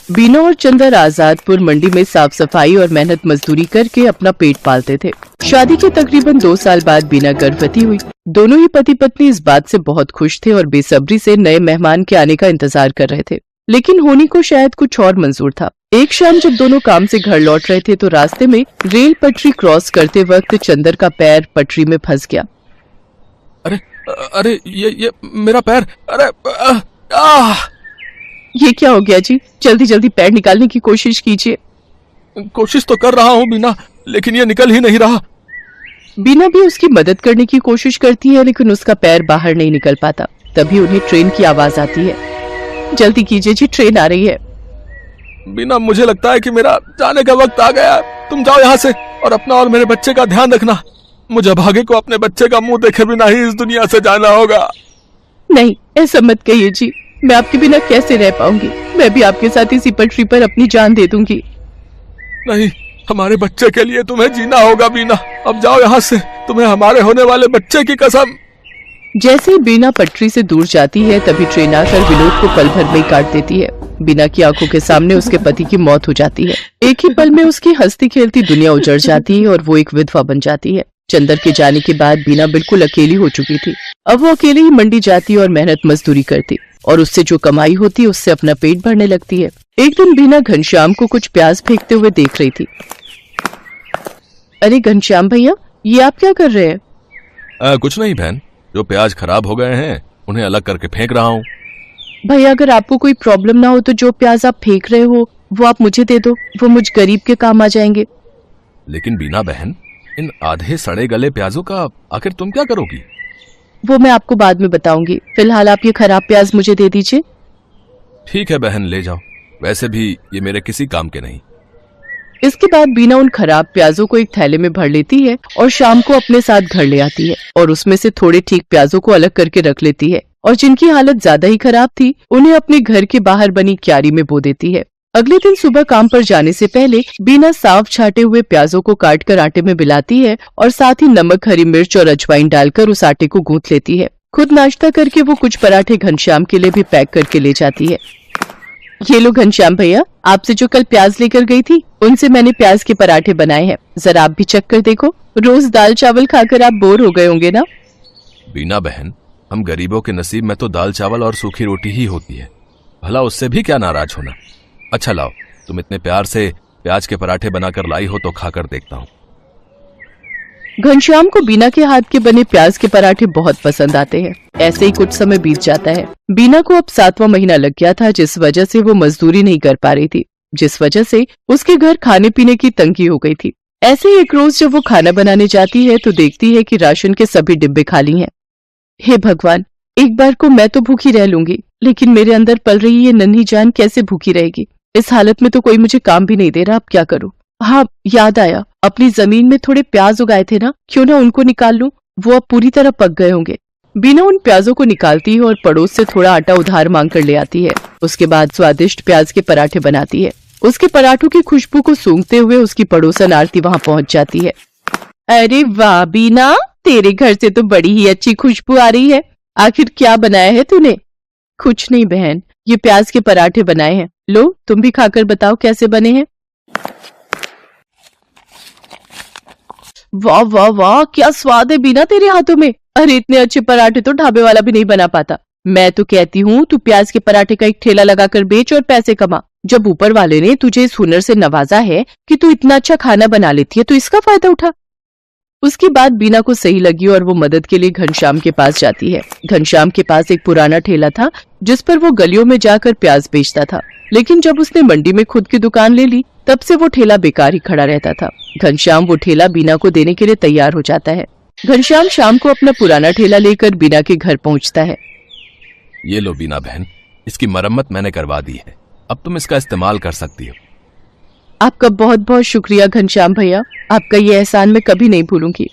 बीना और चंदर आजादपुर मंडी में साफ सफाई और मेहनत मजदूरी करके अपना पेट पालते थे। शादी के तकरीबन 2 साल बाद बीना गर्भवती हुई। दोनों ही पति पत्नी इस बात से बहुत खुश थे और बेसब्री से नए मेहमान के आने का इंतजार कर रहे थे, लेकिन होनी को शायद कुछ और मंजूर था। एक शाम जब दोनों काम से घर लौट रहे थे तो रास्ते में रेल पटरी क्रॉस करते वक्त चंदर का पैर पटरी में फंस गया। अरे अरे ये मेरा पैर, अरे ये क्या हो गया जी? जल्दी जल्दी पैर निकालने की कोशिश कीजिए। कोशिश तो कर रहा हूँ बीना, लेकिन ये निकल ही नहीं रहा। बीना भी उसकी मदद करने की कोशिश करती है, लेकिन उसका पैर बाहर नहीं निकल पाता। तभी उन्हें ट्रेन की आवाज आती है। जल्दी कीजिए जी, ट्रेन आ रही है। बीना, मुझे लगता है कि मेरा जाने का वक्त आ गया। तुम जाओ यहाँ से और अपना और मेरे बच्चे का ध्यान रखना। मुझे भागे को अपने बच्चे का मुंह देखे बिना ही इस दुनिया से जाना होगा। नहीं, ऐसा मत कहिए जी, मैं आपके बिना कैसे रह पाऊंगी। मैं भी आपके साथ इसी पटरी पर अपनी जान दे दूंगी। नहीं, हमारे बच्चे के लिए तुम्हें जीना होगा बीना। अब जाओ यहाँ से, तुम्हें हमारे होने वाले बच्चे की कसम। जैसे ही बीना पटरी से दूर जाती है तभी ट्रेन आकर विनोद को पल भर में ही काट देती है। बीना की आंखों के सामने उसके पति की मौत हो जाती है। एक ही पल में उसकी हंसती खेलती दुनिया उजड़ जाती है और वो एक विधवा बन जाती है। चंदर के जाने के बाद बीना बिल्कुल अकेली हो चुकी थी। अब वो अकेले ही मंडी जाती और मेहनत मजदूरी करती और उससे जो कमाई होती उससे अपना पेट भरने लगती है। एक दिन बीना घनश्याम को कुछ प्याज फेंकते हुए देख रही थी। अरे घनश्याम भैया, ये आप क्या कर रहे हैं? कुछ नहीं बहन, जो प्याज खराब हो गए हैं उन्हें अलग करके फेंक रहा हूँ। भैया, अगर आपको कोई प्रॉब्लम ना हो तो जो प्याज आप फेंक रहे हो वो आप मुझे दे दो, वो मुझ गरीब के काम आ जाएंगे। लेकिन बीना बहन, इन आधे सड़े गले प्याजों का आखिर तुम क्या करोगी? वो मैं आपको बाद में बताऊंगी। फिलहाल आप ये खराब प्याज मुझे दे दीजिए। ठीक है बहन, ले जाओ। वैसे भी ये मेरे किसी काम के नहीं। इसके बाद बीना उन खराब प्याजों को एक थैले में भर लेती है और शाम को अपने साथ घर ले आती है और उसमें से थोड़े ठीक प्याजों को अलग करके रख लेती है और जिनकी हालत ज्यादा ही खराब थी उन्हें अपने घर के बाहर बनी क्यारी में बो देती है। अगले दिन सुबह काम पर जाने से पहले बीना साफ छाटे हुए प्याजों को काटकर आटे में मिलाती है और साथ ही नमक, हरी मिर्च और अजवाइन डालकर उस आटे को गूंथ लेती है। खुद नाश्ता करके वो कुछ पराठे घनश्याम के लिए भी पैक करके ले जाती है। ये लो घनश्याम भैया, आपसे जो कल प्याज लेकर गई थी उनसे मैंने प्याज के पराठे बनाए हैं, जरा आप भी चख कर देखो। रोज दाल चावल खाकर आप बोर हो गए होंगे ना? बीना बहन, हम गरीबों के नसीब में तो दाल चावल और सूखी रोटी ही होती है, भला उससे भी क्या नाराज होना। अच्छा लाओ, तुम इतने प्यार से प्याज के पराठे बनाकर लाई हो तो खाकर देखता हूँ। घनश्याम को बीना के हाथ के बने प्याज के पराठे बहुत पसंद आते हैं। ऐसे ही कुछ समय बीत जाता है। बीना को अब 7वां महीना लग गया था, जिस वजह से वो मजदूरी नहीं कर पा रही थी, जिस वजह से उसके घर खाने पीने की तंगी हो गई थी। ऐसे ही एक रोज जब वो खाना बनाने जाती है तो देखती है कि राशन के सभी डिब्बे खाली हैं। हे भगवान, एक बार को मैं तो भूखी रह लूंगी, लेकिन मेरे अंदर पल रही ये नन्ही जान कैसे भूखी रहेगी? इस हालत में तो कोई मुझे काम भी नहीं दे रहा, अब क्या करूं? हाँ, याद आया, अपनी जमीन में थोड़े प्याज उगाए थे ना, क्यों ना उनको निकाल लूं, वो अब पूरी तरह पक गए होंगे। बीना उन प्याजों को निकालती है और पड़ोस से थोड़ा आटा उधार मांग कर ले आती है। उसके बाद स्वादिष्ट प्याज के पराठे बनाती है। उसके पराठों की खुशबू को सूंघते हुए उसकी पड़ोसन आरती वहाँ पहुँच जाती है। अरे वाह बीना, तेरे घर से तो बड़ी ही अच्छी खुशबू आ रही है। आखिर क्या बनाया है तूने? कुछ नहीं बहन, ये प्याज के पराठे बनाए हैं। लो, तुम भी खाकर बताओ कैसे बने हैं। वाह वाह वाह, क्या स्वाद है बीना तेरे हाथों में। अरे इतने अच्छे पराठे तो ढाबे वाला भी नहीं बना पाता। मैं तो कहती हूँ तू प्याज के पराठे का एक ठेला लगाकर बेच और पैसे कमा। जब ऊपर वाले ने तुझे इस हुनर से नवाजा है कि तू इतना अच्छा खाना बना लेती है तो इसका फायदा उठा। उसकी बात बीना को सही लगी और वो मदद के लिए घनश्याम के पास जाती है। घनश्याम के पास एक पुराना ठेला था जिस पर वो गलियों में जाकर प्याज बेचता था, लेकिन जब उसने मंडी में खुद की दुकान ले ली तब से वो ठेला बेकार ही खड़ा रहता था। घनश्याम वो ठेला बीना को देने के लिए तैयार हो जाता है। घनश्याम शाम को अपना पुराना ठेला लेकर बीना के घर पहुंचता है। ये लो बीना बहन, इसकी मरम्मत मैंने करवा दी है, अब तुम इसका इस्तेमाल कर सकती हो। आपका बहुत बहुत शुक्रिया घनश्याम भैया, आपका ये एहसान मैं कभी नहीं भूलूंगी।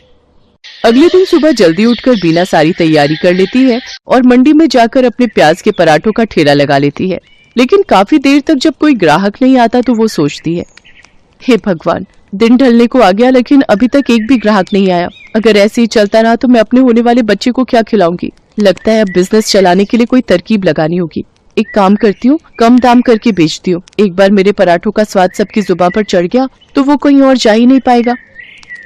अगले दिन सुबह जल्दी उठकर बीना सारी तैयारी कर लेती है और मंडी में जाकर अपने प्याज के पराठों का ठेला लगा लेती है। लेकिन काफी देर तक जब कोई ग्राहक नहीं आता तो वो सोचती है, हे भगवान, दिन ढलने को आ गया लेकिन अभी तक एक भी ग्राहक नहीं आया। अगर ऐसे ही चलता रहा तो मैं अपने होने वाले बच्चे को क्या खिलाऊंगी? लगता है अब बिजनेस चलाने के लिए कोई तरकीब लगानी होगी। एक काम करती हूँ, कम दाम करके बेचती हूँ। एक बार मेरे पराठों का स्वाद सबकी जुबान पर चढ़ गया तो वो कहीं और जा ही नहीं पाएगा।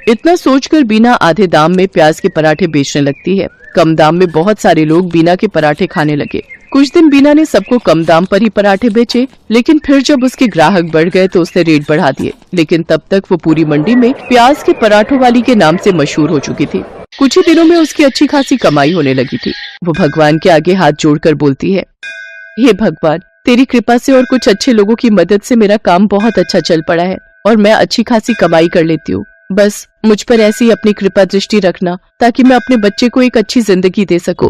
इतना सोचकर बीना आधे दाम में प्याज के पराठे बेचने लगती है। कम दाम में बहुत सारे लोग बीना के पराठे खाने लगे। कुछ दिन बीना ने सबको कम दाम पर ही पराठे बेचे, लेकिन फिर जब उसके ग्राहक बढ़ गए तो उसने रेट बढ़ा दिए। लेकिन तब तक वो पूरी मंडी में प्याज के पराठों वाली के नाम से मशहूर हो चुकी थी। कुछ ही दिनों में उसकी अच्छी खासी कमाई होने लगी थी। वो भगवान के आगे हाथ जोड़कर बोलती है, हे भगवान, तेरी कृपा से और कुछ अच्छे लोगों की मदद से मेरा काम बहुत अच्छा चल पड़ा है और मैं अच्छी खासी कमाई कर लेती हूँ। बस मुझ पर ऐसी अपनी कृपा दृष्टि रखना ताकि मैं अपने बच्चे को एक अच्छी जिंदगी दे सकूं।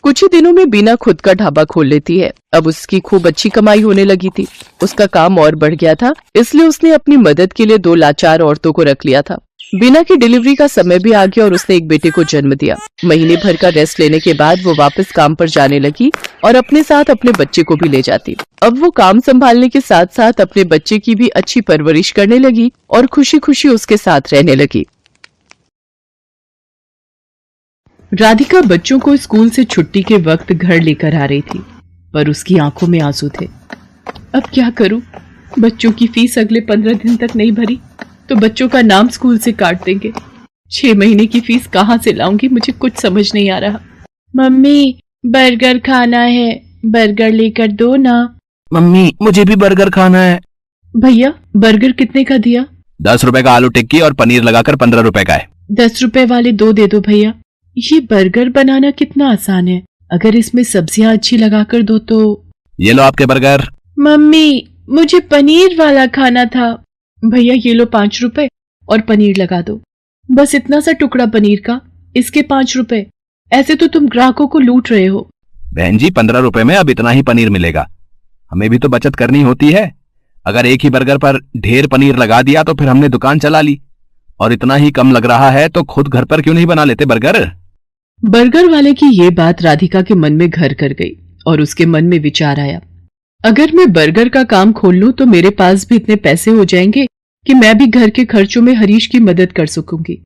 कुछ ही दिनों में बीना खुद का ढाबा खोल लेती है। अब उसकी खूब अच्छी कमाई होने लगी थी। उसका काम और बढ़ गया था, इसलिए उसने अपनी मदद के लिए 2 लाचार औरतों को रख लिया था। बीना की डिलीवरी का समय भी आ गया और उसने एक बेटे को जन्म दिया। महीने भर का रेस्ट लेने के बाद वो वापस काम पर जाने लगी और अपने साथ अपने बच्चे को भी ले जाती। अब वो काम संभालने के साथ साथ अपने बच्चे की भी अच्छी परवरिश करने लगी और खुशी खुशी उसके साथ रहने लगी। राधिका बच्चों को स्कूल से छुट्टी के वक्त घर लेकर आ रही थी, पर उसकी आंखों में आंसू थे। अब क्या करूं? बच्चों की फीस अगले 15 दिन तक नहीं भरी तो बच्चों का नाम स्कूल से काट देंगे। 6 महीने की फीस कहाँ से लाऊंगी? मुझे कुछ समझ नहीं आ रहा। मम्मी, बर्गर खाना है, बर्गर लेकर दो ना। मम्मी, मुझे भी बर्गर खाना है। भैया, बर्गर कितने का दिया? 10 रुपए का आलू टिक्की और पनीर लगाकर 15 रुपए का है। 10 रुपए वाले 2 दे दो भैया। ये बर्गर बनाना कितना आसान है, अगर इसमें सब्जियां अच्छी लगाकर दो तो। ये लो आपके बर्गर। मम्मी, मुझे पनीर वाला खाना था। भैया, ये लो 5 रुपए और पनीर लगा दो। बस इतना सा टुकड़ा पनीर का, इसके 5 रुपए। ऐसे तो तुम ग्राहकों को लूट रहे हो। बहन जी, 15 रुपए में अब इतना ही पनीर मिलेगा। हमें भी तो बचत करनी होती है। अगर एक ही बर्गर पर ढेर पनीर लगा दिया तो फिर हमने दुकान चला ली, और इतना ही कम लग रहा है तो खुद घर पर क्यों नहीं बना लेते बर्गर। बर्गर वाले की ये बात राधिका के मन में घर कर गई और उसके मन में विचार आया, अगर मैं बर्गर का काम खोल लूं तो मेरे पास भी इतने पैसे हो जाएंगे कि मैं भी घर के खर्चों में हरीश की मदद कर सकूंगी।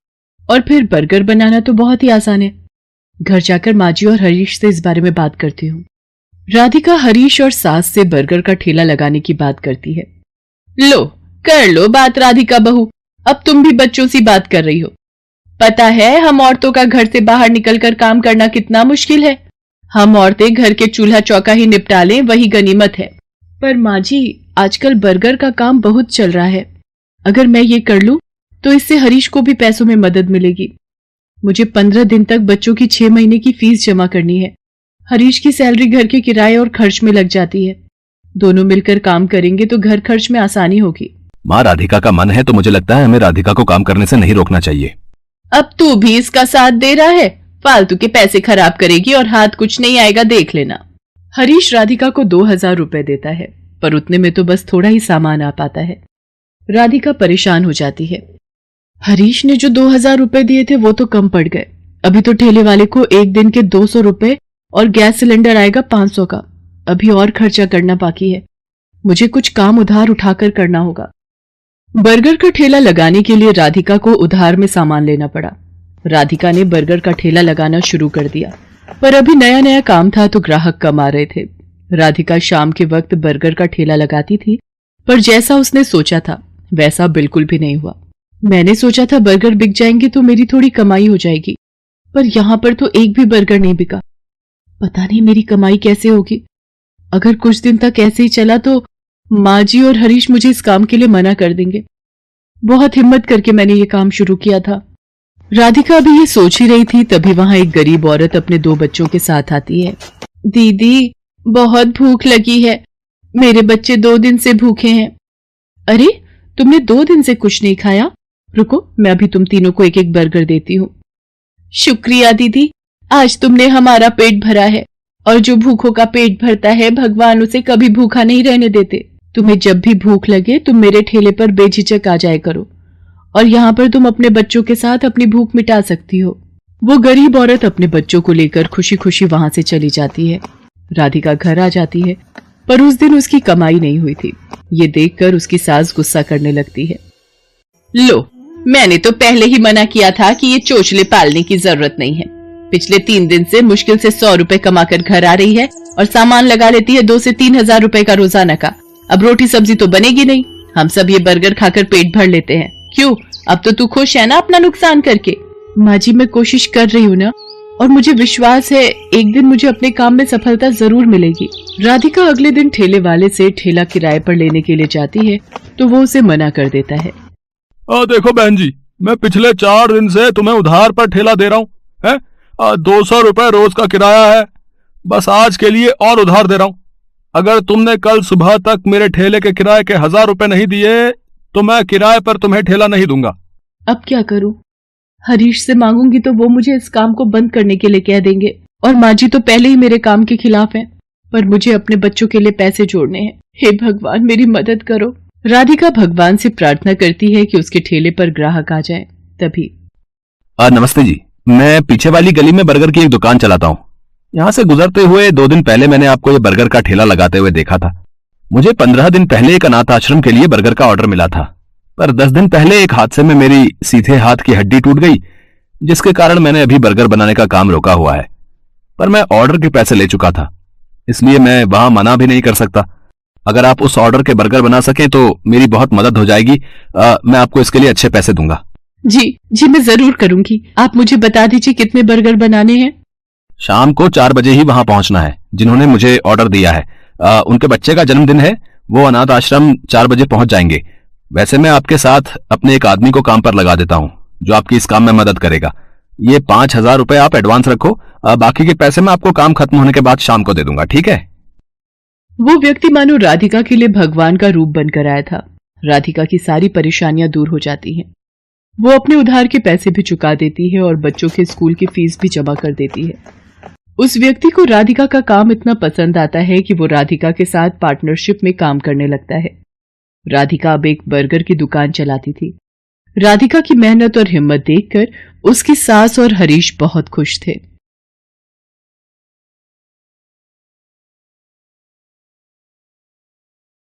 और फिर बर्गर बनाना तो बहुत ही आसान है। घर जाकर माजी और हरीश से इस बारे में बात करती हूँ। राधिका हरीश और सास से बर्गर का ठेला लगाने की बात करती है। लो, कर लो बात राधिका बहू, अब तुम भी बच्चों सी बात कर रही हो। पता है हम औरतों का घर से बाहर निकलकर काम करना कितना मुश्किल है। हम औरतें घर के चूल्हा चौका ही निपटा लें, वही गनीमत है। पर माँ जी, आजकल बर्गर का काम बहुत चल रहा है। अगर मैं ये कर लूं तो इससे हरीश को भी पैसों में मदद मिलेगी। मुझे 15 दिन तक बच्चों की 6 महीने की फीस जमा करनी है। हरीश की सैलरी घर के किराए और खर्च में लग जाती है। दोनों मिलकर काम करेंगे तो घर खर्च में आसानी होगी। माँ, राधिका का मन है तो मुझे लगता है हमें राधिका को काम करने से नहीं रोकना चाहिए। अब तू भी इसका साथ दे रहा है? फालतू के पैसे खराब करेगी और हाथ कुछ नहीं आएगा, देख लेना। हरीश राधिका को 2000 रुपए देता है, पर उतने में तो बस थोड़ा ही सामान आ पाता है। राधिका परेशान हो जाती है। हरीश ने जो 2000 रुपए दिए थे वो तो कम पड़ गए। अभी तो ठेले वाले को एक दिन के 200 रुपए और गैस सिलेंडर आएगा 500 का। अभी और खर्चा करना बाकी है। मुझे कुछ काम उधार उठाकर करना होगा। बर्गर का ठेला लगाने के लिए राधिका को उधार में सामान लेना पड़ा। राधिका ने बर्गर का ठेला लगाना शुरू कर दिया, पर अभी नया नया काम था तो ग्राहक कम आ रहे थे। राधिका शाम के वक्त बर्गर का ठेला लगाती थी, पर जैसा उसने सोचा था वैसा बिल्कुल भी नहीं हुआ। मैंने सोचा था बर्गर बिक जाएंगे तो मेरी थोड़ी कमाई हो जाएगी, पर यहाँ पर तो एक भी बर्गर नहीं बिका। पता नहीं मेरी कमाई कैसे होगी। अगर कुछ दिन तक ऐसे ही चला तो माँ जी और हरीश मुझे इस काम के लिए मना कर देंगे। बहुत हिम्मत करके मैंने ये काम शुरू किया था। राधिका अभी ये सोच ही रही थी, तभी वहां एक गरीब औरत अपने 2 बच्चों के साथ आती है। दीदी, बहुत भूख लगी है, मेरे बच्चे 2 दिन से भूखे हैं। अरे, तुमने 2 दिन से कुछ नहीं खाया? रुको, मैं अभी तुम तीनों को एक एक बर्गर देती हूँ। शुक्रिया दीदी, आज तुमने हमारा पेट भरा है, और जो भूखों का पेट भरता है भगवान उसे कभी भूखा नहीं रहने देते। तुम्हें जब भी भूख लगे तुम मेरे ठेले पर बेझिझक आ जाया करो, और यहाँ पर तुम अपने बच्चों के साथ अपनी भूख मिटा सकती हो। वो गरीब औरत अपने बच्चों को लेकर खुशी खुशी वहां से चली जाती है। राधिका घर आ जाती है, पर उस दिन उसकी कमाई नहीं हुई थी। ये देखकर उसकी सास गुस्सा करने लगती है। लो, मैंने तो पहले ही मना किया था कि ये चोचले पालने की जरूरत नहीं है। पिछले 3 दिन से मुश्किल से 100 रुपए कमा कर घर आ रही है और सामान लगा लेती है 2 से 3 हजार रुपए का रोजाना का। अब रोटी सब्जी तो बनेगी नहीं, हम सब ये बर्गर खाकर पेट भर लेते हैं। क्यों, अब तो तू खुश है ना अपना नुकसान करके? माँ जी, मैं कोशिश कर रही हूँ ना, और मुझे विश्वास है एक दिन मुझे अपने काम में सफलता जरूर मिलेगी। राधिका अगले दिन ठेले वाले से ठेला किराए पर लेने के लिए जाती है तो वो उसे मना कर देता है। देखो बहन जी, मैं पिछले 4 दिन से तुम्हें उधार पर ठेला दे रहा हूँ, है 200 रुपए रोज का किराया है, बस आज के लिए और उधार दे रहा हूँ। अगर तुमने कल सुबह तक मेरे ठेले के किराए के 1000 रुपए नहीं दिए तो मैं किराए पर तुम्हें ठेला नहीं दूंगा। अब क्या करूं? हरीश से मांगूंगी तो वो मुझे इस काम को बंद करने के लिए कह देंगे, और माँ जी तो पहले ही मेरे काम के खिलाफ हैं, पर मुझे अपने बच्चों के लिए पैसे जोड़ने हैं। हे भगवान, मेरी मदद करो। राधिका भगवान से प्रार्थना करती है कि उसके ठेले पर ग्राहक आ जाए। तभी नमस्ते जी, मैं पीछे वाली गली में बर्गर की एक दुकान चलाता हूँ। यहाँ से गुजरते हुए 2 दिन पहले मैंने आपको ये बर्गर का ठेला लगाते हुए देखा था। मुझे 15 दिन पहले एक अनाथ आश्रम के लिए बर्गर का ऑर्डर मिला था, पर 10 दिन पहले एक हादसे में मेरी सीधे हाथ की हड्डी टूट गई, जिसके कारण मैंने अभी बर्गर बनाने का काम रोका हुआ है। पर मैं ऑर्डर के पैसे ले चुका था, इसलिए मैं वहां मना भी नहीं कर सकता। अगर आप उस ऑर्डर के बर्गर बना सकें तो मेरी बहुत मदद हो जाएगी। मैं आपको इसके लिए अच्छे पैसे दूंगा। जी, मैं जरूर करूंगी। आप मुझे बता दीजिए कितने बर्गर बनाने हैं। शाम को 4 बजे ही वहां पहुंचना है। जिन्होंने मुझे ऑर्डर दिया है उनके बच्चे का जन्मदिन है, वो अनाथ आश्रम 4 बजे पहुंच जाएंगे। वैसे मैं आपके साथ अपने एक आदमी को काम पर लगा देता हूं जो आपकी इस काम में मदद करेगा। ये 5000 रुपए आप एडवांस रखो, बाकी के पैसे मैं आपको काम खत्म होने के बाद शाम को दे दूंगा, ठीक है? वो व्यक्ति मानो राधिका के लिए भगवान का रूप बनकर आया था। राधिका की सारी परेशानियां दूर हो जाती हैं। वो अपने उधार के पैसे भी चुका देती है और बच्चों के स्कूल की फीस भी जमा कर देती है। उस व्यक्ति को राधिका का काम इतना पसंद आता है कि वो राधिका के साथ पार्टनरशिप में काम करने लगता है। राधिका अब एक बर्गर की दुकान चलाती थी। राधिका की मेहनत और हिम्मत देखकर उसकी सास और हरीश बहुत खुश थे।